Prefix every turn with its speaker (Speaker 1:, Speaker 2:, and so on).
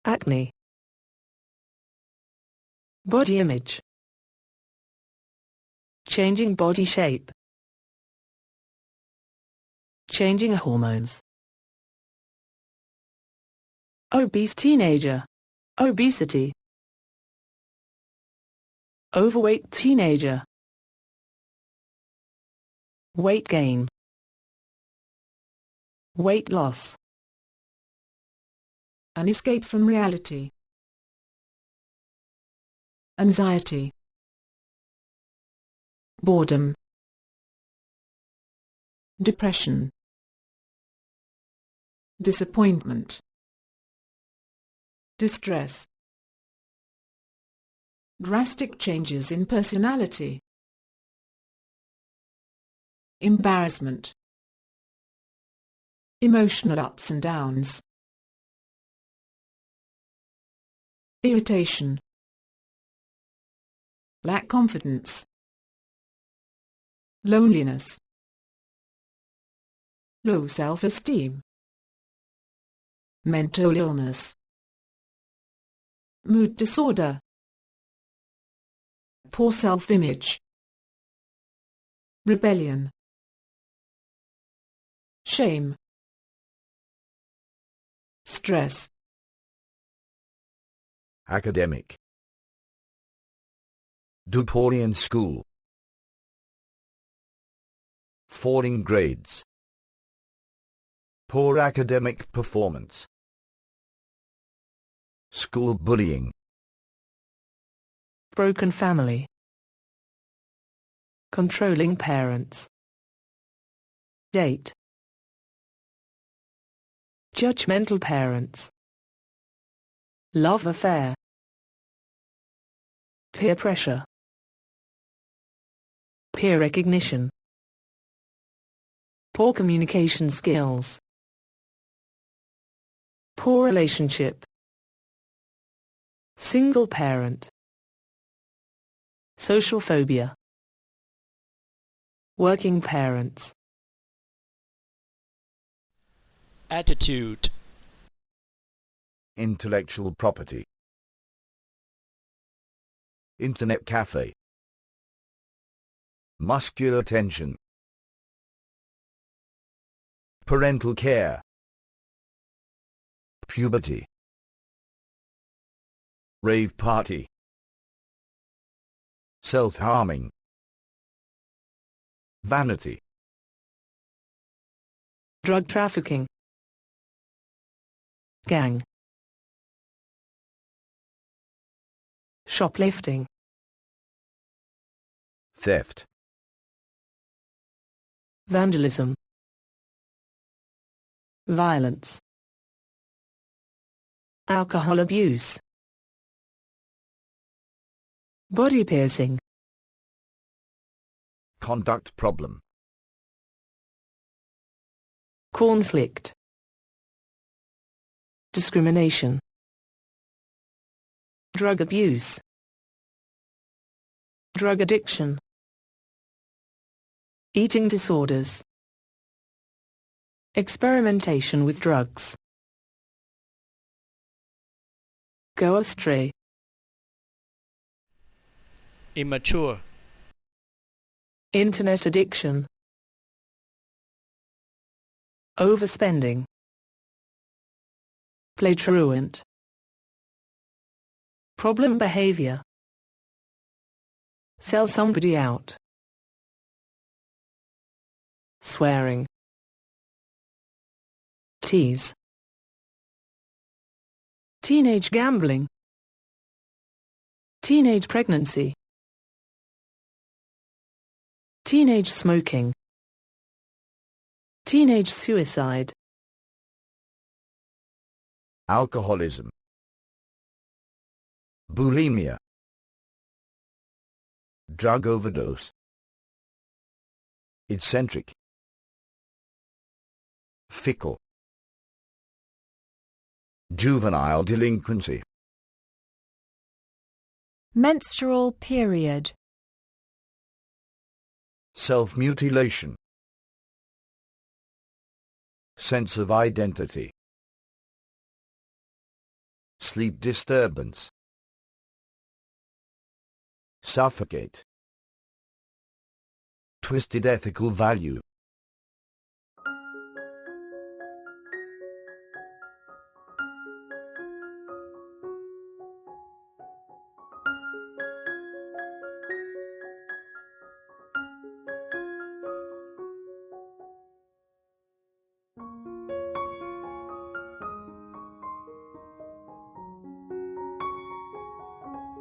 Speaker 1: acne, body image, changing body shape, changing hormones, obese teenager, obesity, overweight teenager, weight gain, weight loss,
Speaker 2: an escape from reality, anxiety, boredom, depression, disappointment, distress, drastic changes in personality, embarrassment, emotional ups and downs, irritation, lack confidence, loneliness, low self-esteem, mental illness, mood disorder, poor self-image, rebellion, shame, stress,
Speaker 3: academic, do poorly in school, falling grades, poor academic performance, school bullying,
Speaker 1: broken family, controlling parents, date, judgmental parents, love affair, peer pressure, peer recognition, poor communication skills, poor relationship, single parent, social phobia, working parents.
Speaker 4: Attitude,
Speaker 3: intellectual property, internet cafe, muscular tension, parental care, puberty, rave party, self-harming, vanity,
Speaker 1: drug trafficking, gang, shoplifting,
Speaker 3: theft,
Speaker 1: vandalism, violence, alcohol abuse, body piercing,
Speaker 3: conduct problem,
Speaker 1: conflict, discrimination, drug abuse, drug addiction, eating disorders, experimentation with drugs, go astray,
Speaker 4: immature,
Speaker 1: internet addiction, overspending, play truant, problem behavior, sell somebody out, swearing, tease, teenage gambling, teenage pregnancy, teenage smoking, teenage suicide,
Speaker 3: alcoholism, bulimia, drug overdose, eccentric, fickle, juvenile delinquency,
Speaker 5: menstrual period,
Speaker 3: self-mutilation, sense of identity, sleep disturbance, suffocate, twisted ethical value,